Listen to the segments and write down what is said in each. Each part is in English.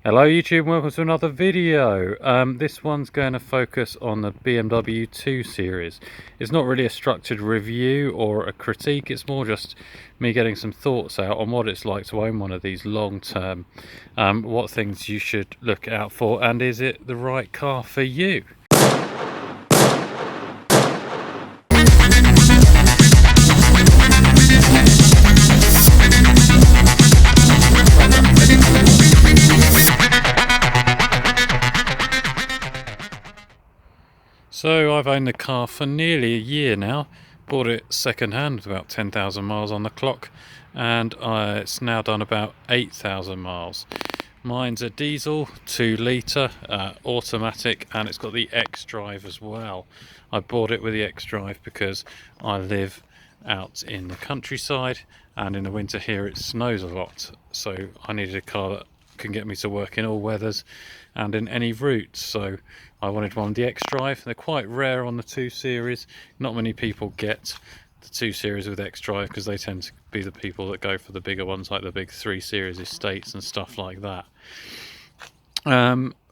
Hello YouTube, welcome to another video. This one's going to focus on the BMW 2 Series. It's not really a structured review or a critique, it's more just me getting some thoughts out on what it's like to own one of these long term, what things you should look out for, and is it the right car for you? So I've owned the car for nearly a year now. Bought it second hand with about 10,000 miles on the clock, and it's now done about 8,000 miles. Mine's a diesel 2 litre automatic, and it's got the XDrive as well. I bought it with the XDrive because I live out in the countryside, and in the winter here it snows a lot, so I needed a car that can get me to work in all weathers and in any route. So I wanted one with the XDrive. They're quite rare on the 2 Series. Not many people get the 2 Series with XDrive because they tend to be the people that go for the bigger ones, like the big 3 Series estates and stuff like that.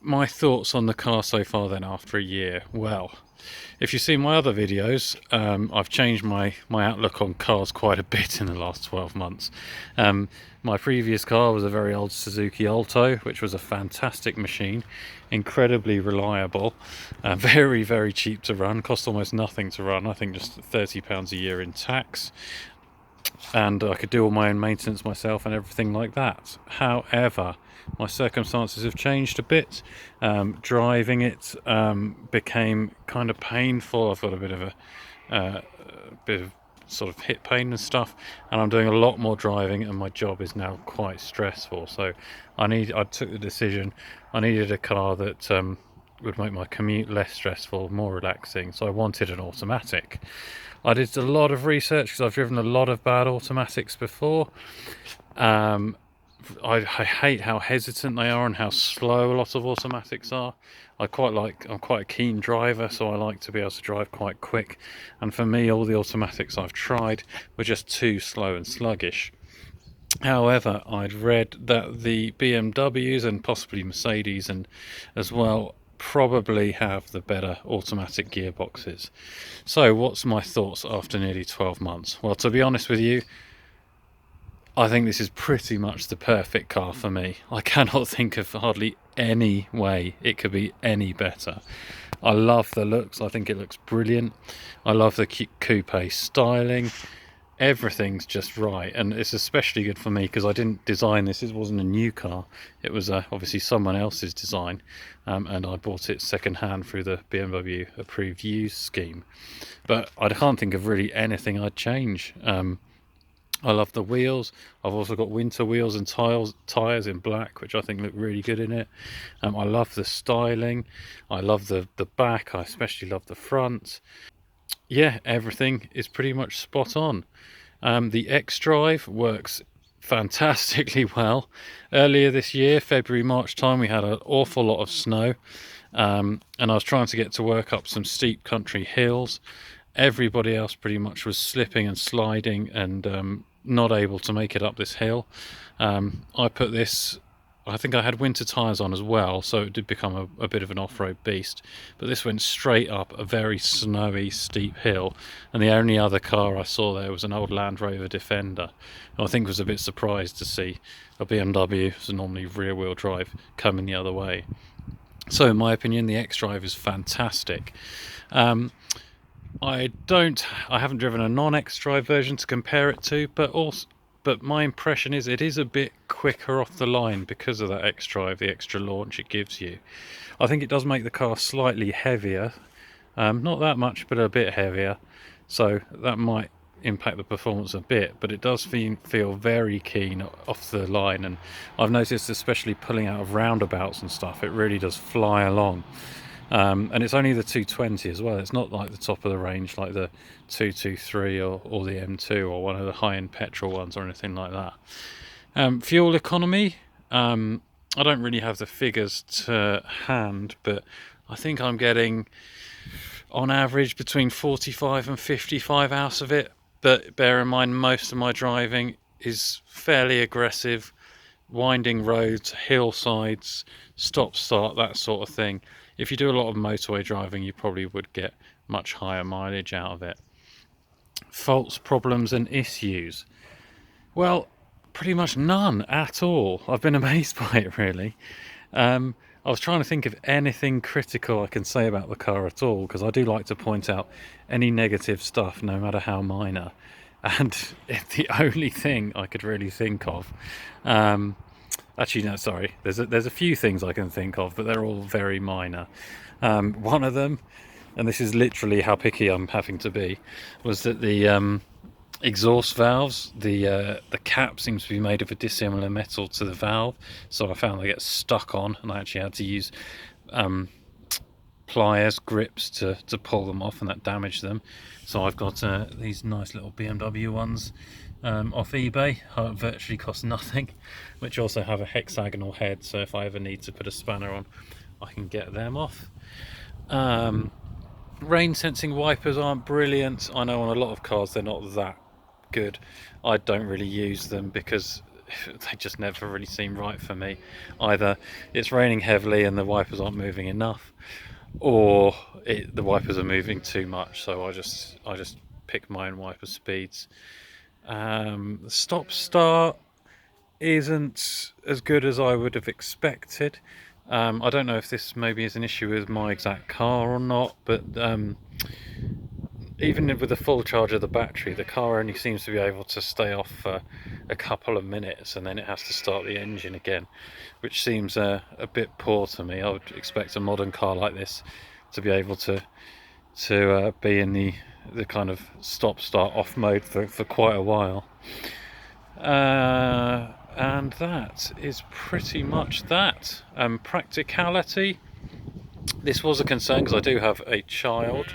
My thoughts on the car so far then after a year. Well, if you've seen my other videos, I've changed my outlook on cars quite a bit in the last 12 months. My previous car was a very old Suzuki Alto, which was a fantastic machine, incredibly reliable, very, very cheap to run, cost almost nothing to run, I think just £30 a year in tax. And I could do all my own maintenance myself and everything like that. However, my circumstances have changed a bit. Driving it became kind of painful. I've got a bit of sort of hip pain and stuff, and I'm doing a lot more driving, and my job is now quite stressful. So I took the decision. I needed a car that would make my commute less stressful, more relaxing. So I wanted an automatic. I did a lot of research because I've driven a lot of bad automatics before. I hate how hesitant they are and how slow a lot of automatics are. I'm quite a keen driver, so I like to be able to drive quite quick. And for me, all the automatics I've tried were just too slow and sluggish. However, I'd read that the BMWs and possibly Mercedes and as well probably have the better automatic gearboxes. So what's my thoughts after nearly 12 months? Well, to be honest with you, I think this is pretty much the perfect car for me. I cannot think of hardly any way it could be any better. I love the looks. I think it looks brilliant. I love the coupe styling. Everything's just right, and it's especially good for me because I didn't design this. It wasn't a new car. It was obviously someone else's design, and I bought it second hand through the BMW approved used scheme. But I can't think of really anything I'd change. I love the wheels. I've also got winter wheels and tyres in black, which I think look really good in it. I love the styling. I love the back. I especially love the front. Yeah, everything is pretty much spot on. The XDrive works fantastically well. Earlier this year, February, March time, we had an awful lot of snow, and I was trying to get to work up some steep country hills. Everybody else pretty much was slipping and sliding and not able to make it up this hill. I think I had winter tyres on as well, so it did become a bit of an off-road beast. But this went straight up a very snowy, steep hill, and the only other car I saw there was an old Land Rover Defender. I think was a bit surprised to see a BMW, so normally rear-wheel drive, coming the other way. So in my opinion, the XDrive is fantastic. I haven't driven a non-XDrive version to compare it to, but my impression is it is a bit quicker off the line because of that XDrive, the extra launch it gives you. I think it does make the car slightly heavier, not that much, but a bit heavier, so that might impact the performance a bit, but it does feel very keen off the line, and I've noticed especially pulling out of roundabouts and stuff, it really does fly along. And it's only the 220 as well. It's not like the top of the range like the 223 or the M2 or one of the high-end petrol ones or anything like that. Fuel economy, I don't really have the figures to hand, but I think I'm getting on average between 45 and 55 out of it. But bear in mind, most of my driving is fairly aggressive, winding roads, hillsides, stop start, that sort of thing. If you do a lot of motorway driving, you probably would get much higher mileage out of it. Faults, problems and issues. Well, pretty much none at all. I've been amazed by it, really. I was trying to think of anything critical I can say about the car at all, because I do like to point out any negative stuff, no matter how minor. And it's the only thing I could really think of. Actually, no, sorry. There's a few things I can think of, but they're all very minor. One of them, and this is literally how picky I'm having to be, was that the exhaust valves, the cap seems to be made of a dissimilar metal to the valve, so I found they get stuck on, and I actually had to use pliers, grips to pull them off, and that damaged them. So I've got these nice little BMW ones off eBay, virtually cost nothing, which also have a hexagonal head, so if I ever need to put a spanner on, I can get them off. Rain sensing wipers aren't brilliant. I know on a lot of cars they're not that good. I don't really use them because they just never really seem right for me. Either it's raining heavily and the wipers aren't moving enough, or the wipers are moving too much, so I just pick my own wiper speeds. The stop start isn't as good as I would have expected. I don't know if this maybe is an issue with my exact car or not, but even with a full charge of the battery, the car only seems to be able to stay off for a couple of minutes, and then it has to start the engine again, which seems a bit poor to me. I would expect a modern car like this to be able to be in the kind of stop start off mode for quite a while. And that is pretty much that. Practicality. This was a concern because I do have a child.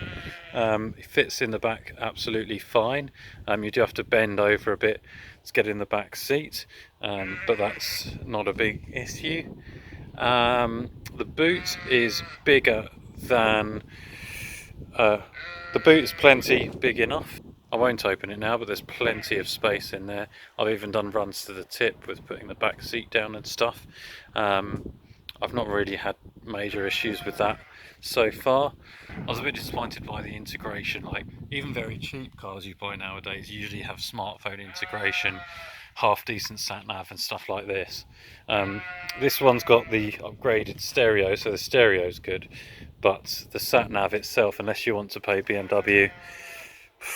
It fits in the back absolutely fine. You do have to bend over a bit to get in the back seat, but that's not a big issue. The boot is bigger than... the boot is plenty big enough. I won't open it now, but there's plenty of space in there. I've even done runs to the tip with putting the back seat down and stuff. I've not really had major issues with that so far. I was a bit disappointed by the integration. Like, even very cheap cars you buy nowadays usually have smartphone integration, half decent sat nav and stuff like this. This one's got the upgraded stereo, so the stereo's good, but the sat nav itself, unless you want to pay BMW,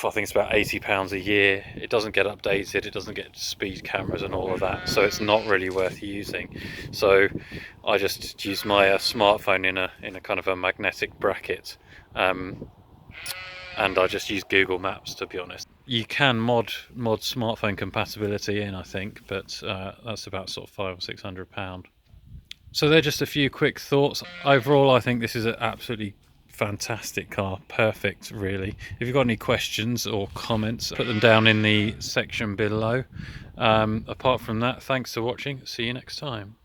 I think it's about £80 a year, it doesn't get updated, it doesn't get speed cameras and all of that, so it's not really worth using. So I just use my smartphone in a kind of a magnetic bracket, and I just use Google Maps, to be honest. You can mod smartphone compatibility in, I think, but that's about sort of £500 or £600. So they're just a few quick thoughts. Overall, I think this is an absolutely fantastic car, perfect really. If you've got any questions or comments, put them down in the section below. Apart from that, thanks for watching, see you next time.